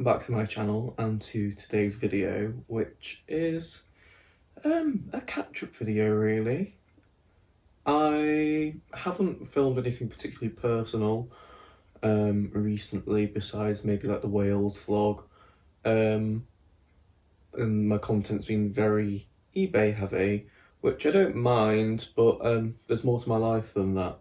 back to my channel and to today's video, which is a catch-up video really. I haven't filmed anything particularly personal recently besides maybe like the Wales vlog, and my content's been very eBay heavy, which I don't mind, but there's more to my life than that.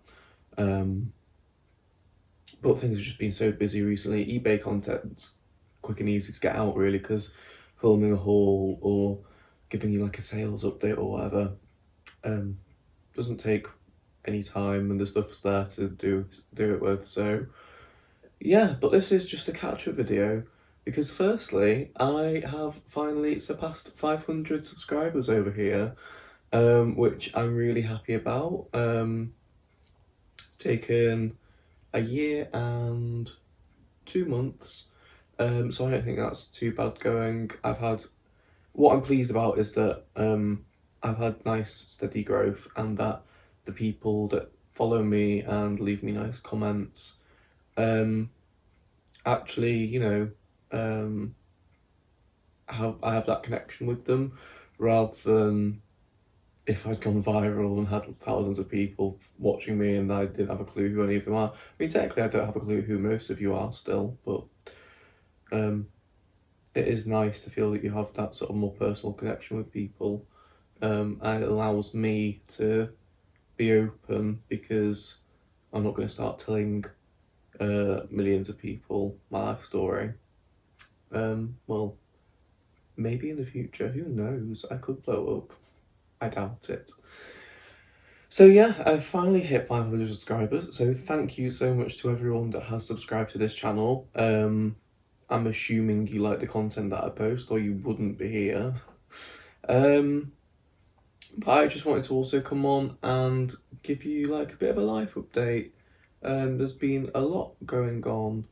But things have just been so busy recently. eBay content's quick and easy to get out really, because filming a haul or giving you like a sales update or whatever doesn't take any time, and the stuff's there to do it with. So yeah, but this is just a catch-up video because firstly I have finally surpassed 500 subscribers over here, which I'm really happy about. It's taken a year and 2 months, so I don't think that's too bad going. What I'm pleased about is that I've had nice steady growth, and that the people that follow me and leave me nice comments actually, you know, I have that connection with them, rather than if I'd gone viral and had thousands of people watching me and I didn't have a clue who any of them are. I mean, technically I don't have a clue who most of you are still, but it is nice to feel that you have that sort of more personal connection with people, and it allows me to be open, because I'm not going to start telling millions of people my life story. Well, maybe in the future, who knows, I could blow up. I doubt it. So yeah, I've finally hit 500 subscribers, so thank you so much to everyone that has subscribed to this channel. I'm assuming you like the content that I post, or you wouldn't be here. But I just wanted to also come on and give you like a bit of a life update. There's been a lot going on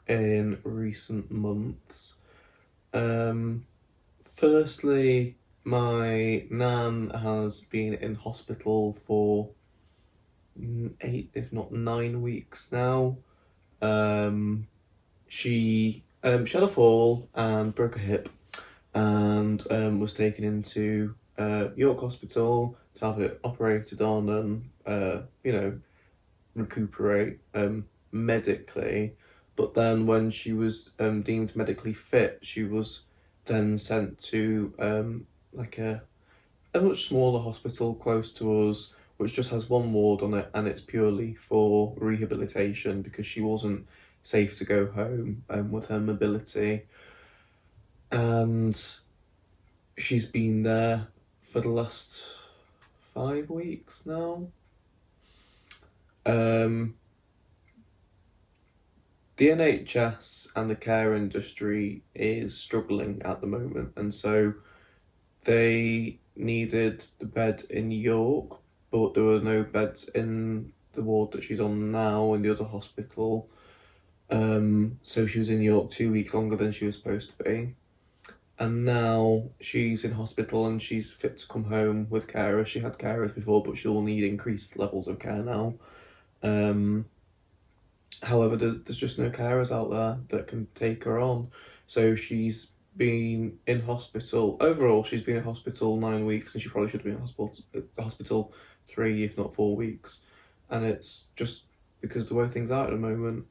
in recent months. Firstly, my nan has been in hospital for 8, if not 9 weeks now. She had a fall and broke a hip, and was taken into York Hospital to have it operated on and you know, recuperate medically. But then when she was deemed medically fit, she was then sent to like a much smaller hospital close to us, which just has one ward on it, and it's purely for rehabilitation because she wasn't safe to go home with her mobility. And she's been there for the last 5 weeks now. The NHS and the care industry is struggling at the moment, and so they needed the bed in York, but there were no beds in the ward that she's on now in the other hospital. So she was in York 2 weeks longer than she was supposed to be. And now she's in hospital and she's fit to come home with carers. She had carers before, but she'll need increased levels of care now. However, there's just no carers out there that can take her on. So she's been in hospital. Overall, she's been in hospital 9 weeks, and she probably should have been in hospital 3, if not 4 weeks. And it's just because the way things are at the moment,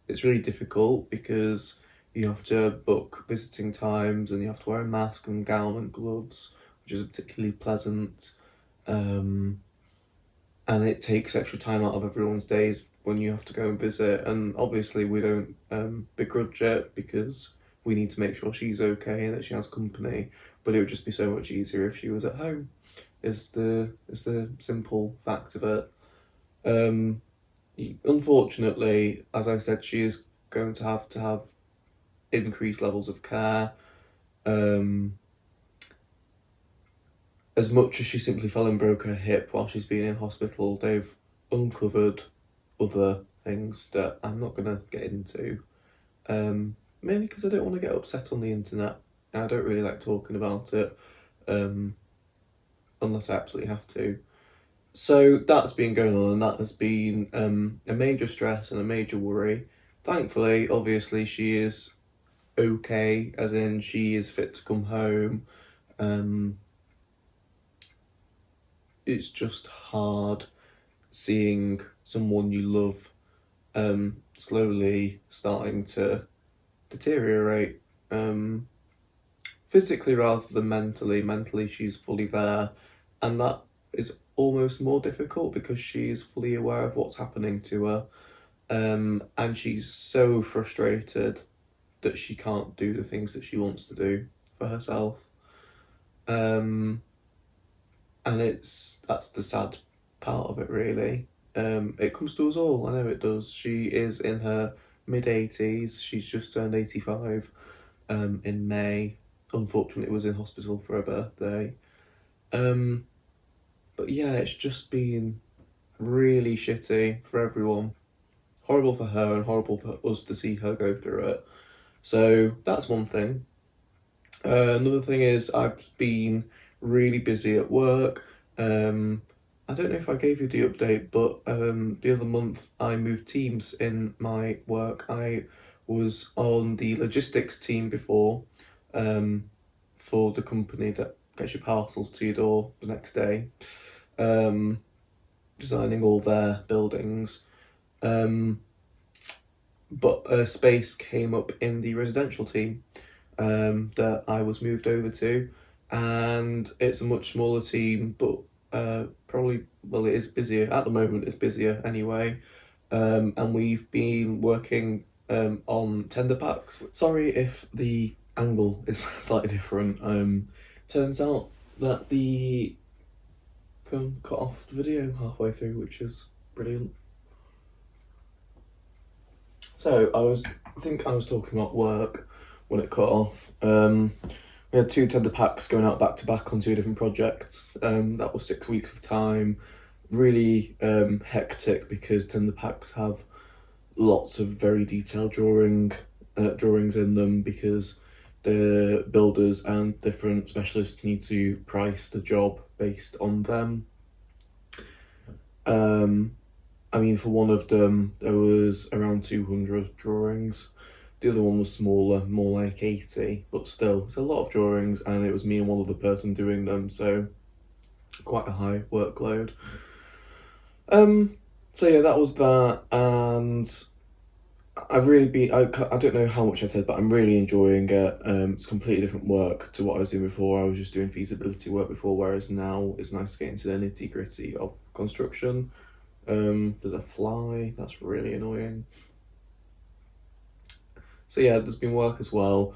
it's really difficult because you have to book visiting times and you have to wear a mask and gown and gloves, which is particularly pleasant. And it takes extra time out of everyone's days when you have to go and visit. And obviously we don't begrudge it, because we need to make sure she's okay and that she has company. But it would just be so much easier if she was at home, is the simple fact of it. Unfortunately, as I said, she is going to have increased levels of care. As much as she simply fell and broke her hip while she's been in hospital, they've uncovered other things that I'm not going to get into, mainly because I don't want to get upset on the internet. I don't really like talking about it unless I absolutely have to. So that's been going on, and that has been a major stress and a major worry. thankfully, obviously, she is okay, as in she is fit to come home. It's just hard seeing someone you love slowly starting to deteriorate, physically rather than mentally. Mentally, she's fully there, and that is almost more difficult because she is fully aware of what's happening to her, and she's so frustrated that she can't do the things that she wants to do for herself. Um, and that's the sad part of it, really. It comes to us all. I know it does. She is in her mid-80s. She's just turned 85 in May. Unfortunately, was in hospital for her birthday. But yeah, it's just been really shitty for everyone. Horrible for her and horrible for us to see her go through it. So that's one thing. Another thing is I've been really busy at work. I don't know if I gave you the update, but the other month I moved teams in my work. I was on the logistics team before, for the company that gets your parcels to your door the next day, designing all their buildings. But a space came up in the residential team that I was moved over to, and it's a much smaller team, but probably, well, it is busier at the moment. It's busier anyway, and we've been working on tender packs. Sorry if the angle is slightly different. Turns out that the phone cut off the video halfway through, which is brilliant. So I think I was talking about work when it cut off. We had two tender packs going out back to back on two different projects. That was 6 weeks of time. Really hectic because tender packs have lots of very detailed drawings in them because the builders and different specialists need to price the job based on them. I mean, for one of them, there was around 200 drawings. The other one was smaller, more like 80, but still, it's a lot of drawings, and it was me and one other person doing them, so quite a high workload. So yeah, that was that, and I've really been, I don't know how much I said, but I'm really enjoying it. It's completely different work to what I was doing before. I was just doing feasibility work before, whereas now it's nice to get into the nitty gritty of construction. There's a fly, that's really annoying. So yeah, there's been work as well.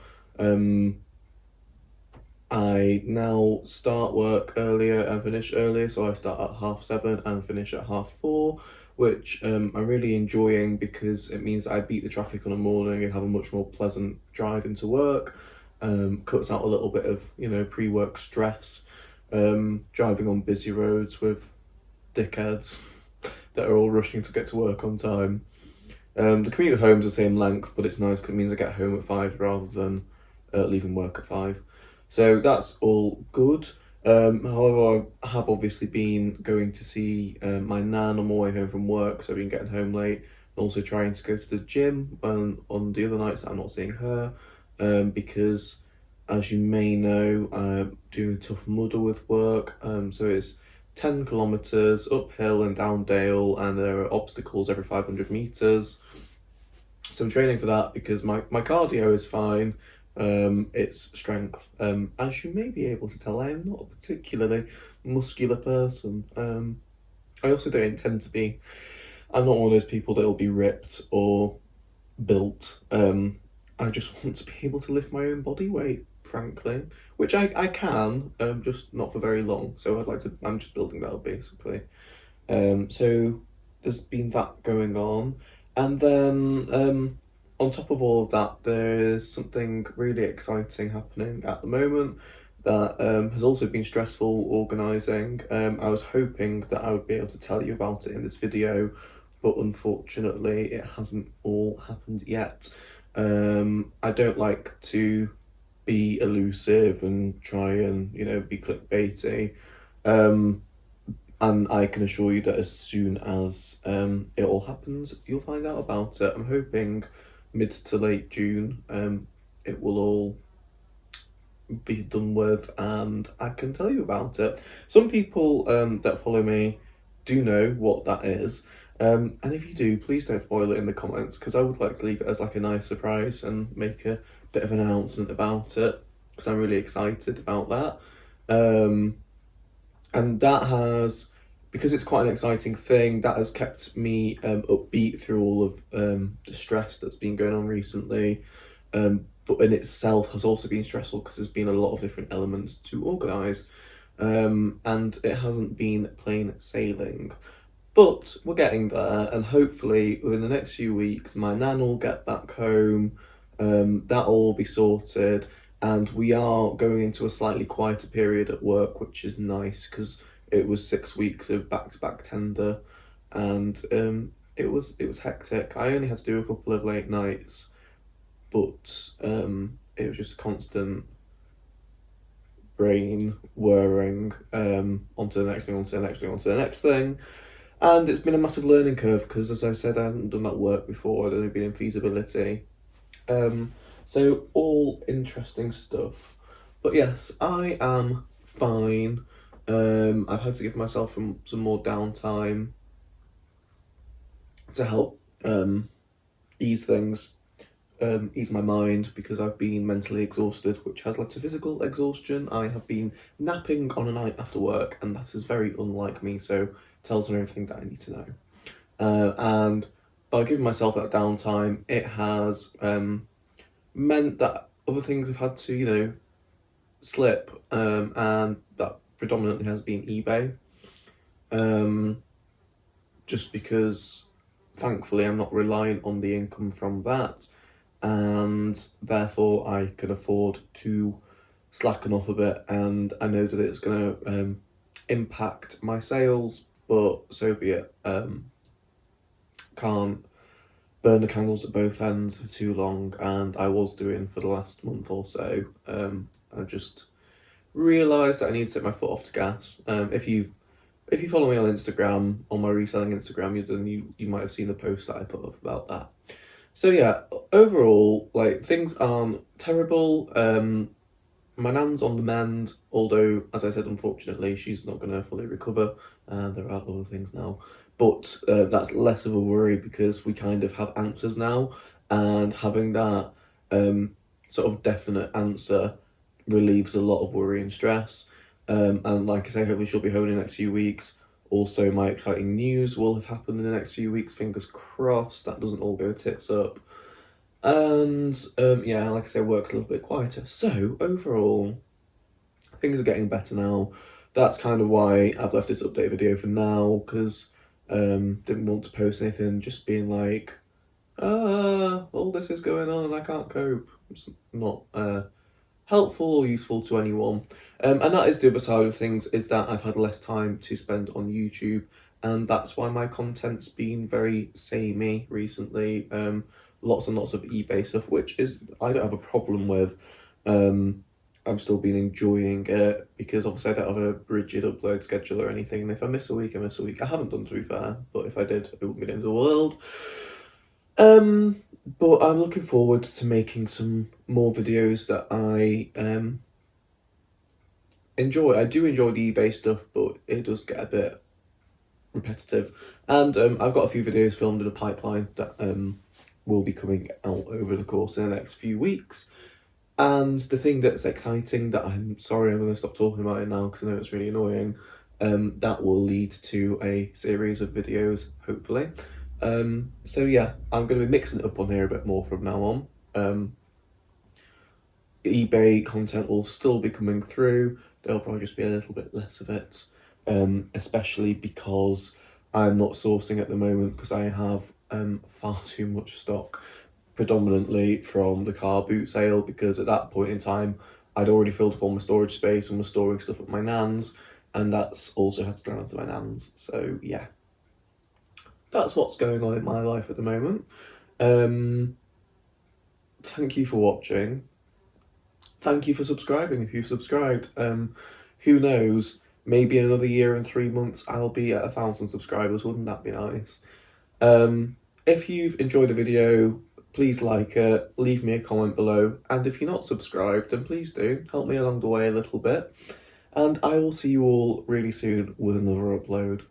I now start work earlier and finish earlier, so I start at 7:30 and finish at 4:30, which I'm really enjoying because it means I beat the traffic on a morning and have a much more pleasant drive into work. Cuts out a little bit of, pre-work stress, driving on busy roads with dickheads that are all rushing to get to work on time. The commute home's the same length, but it's nice because it means I get home at 5 rather than leaving work at 5. So that's all good. However, I have obviously been going to see my nan on my way home from work, so I've been getting home late. Also trying to go to the gym on the other nights that I'm not seeing her, because as you may know, I'm doing a tough muddle with work. So it's 10 kilometres uphill and down dale, and there are obstacles every 500 metres. So I'm training for that because my cardio is fine. It's strength. As you may be able to tell, I am not a particularly muscular person. I also don't intend to be. I'm not one of those people that will be ripped or built. I just want to be able to lift my own body weight, frankly, which I can, just not for very long. So I'm just building that up basically. So there's been that going on, and then on top of all of that, there's something really exciting happening at the moment that has also been stressful organising. I was hoping that I would be able to tell you about it in this video, but unfortunately it hasn't all happened yet. I don't like to be elusive and try and, be clickbaity. and I can assure you that as soon as it all happens, you'll find out about it. I'm hoping mid to late June it will all be done with and I can tell you about it. Some people that follow me do know what that is. And if you do, please don't spoil it in the comments, because I would like to leave it as like a nice surprise and make a bit of an announcement about it, because I'm really excited about that. And that has, because it's quite an exciting thing, that has kept me upbeat through all of the stress that's been going on recently. But in itself has also been stressful because there's been a lot of different elements to organise, and it hasn't been plain sailing. But we're getting there, and hopefully within the next few weeks, my nan will get back home, that'll all be sorted, and we are going into a slightly quieter period at work, which is nice because it was 6 weeks of back-to-back tender, and it was hectic. I only had to do a couple of late nights, but it was just constant brain whirring onto the next thing, onto the next thing, onto the next thing. And it's been a massive learning curve because, as I said, I hadn't done that work before. I'd only been in feasibility. So all interesting stuff. But yes, I am fine. I've had to give myself some more downtime to help ease things. Ease my mind, because I've been mentally exhausted, which has led to physical exhaustion. I have been napping on a night after work, and that is very unlike me, so tells me everything that I need to know. And by giving myself that downtime, it has meant that other things have had to, slip, and that predominantly has been eBay. Just because, thankfully, I'm not reliant on the income from that, and therefore I can afford to slacken off a bit, and I know that it's going to impact my sales, but so be it. Can't burn the candles at both ends for too long, and I was doing for the last month or so. I just realised that I need to take my foot off the gas. If you follow me on Instagram, on my reselling Instagram, then you might have seen the post that I put up about that. So yeah, overall, like, things aren't terrible. My nan's on the mend, although, as I said, unfortunately, she's not going to fully recover. There are other things now. But that's less of a worry because we kind of have answers now, and having that sort of definite answer relieves a lot of worry and stress. And like I say, hopefully she'll be home in the next few weeks. Also, my exciting news will have happened in the next few weeks, fingers crossed that doesn't all go tits up. And yeah, like I say, work's a little bit quieter. So overall, things are getting better now. That's kind of why I've left this update video for now, because didn't want to post anything just being like, all this is going on and I can't cope. It's not helpful or useful to anyone. And that is the other side of things, is that I've had less time to spend on YouTube, and that's why my content's been very samey recently. Lots and lots of eBay stuff, which is, I don't have a problem with. I've still been enjoying it because obviously I don't have a rigid upload schedule or anything, and if I miss a week, I miss a week. I haven't done, to be fair, but if I did, it wouldn't be the end of the world. But I'm looking forward to making some more videos that I enjoy. I do enjoy the eBay stuff, but it does get a bit repetitive. And I've got a few videos filmed in a pipeline that will be coming out over the course of the next few weeks. And the thing that's exciting, that I'm going to stop talking about it now because I know it's really annoying, that will lead to a series of videos, hopefully. So yeah, I'm going to be mixing it up on here a bit more from now on. eBay content will still be coming through. There'll probably just be a little bit less of it, especially because I'm not sourcing at the moment because I have far too much stock, predominantly from the car boot sale, because at that point in time I'd already filled up all my storage space and was storing stuff at my nan's, and that's also had to go down to my nan's. So yeah, that's what's going on in my life at the moment. Thank you for watching. Thank you for subscribing if you've subscribed. Who knows, maybe another year and 3 months I'll be at 1,000 subscribers. Wouldn't that be nice? If you've enjoyed the video, please like it, leave me a comment below, and if you're not subscribed, then please do, help me along the way a little bit, and I will see you all really soon with another upload.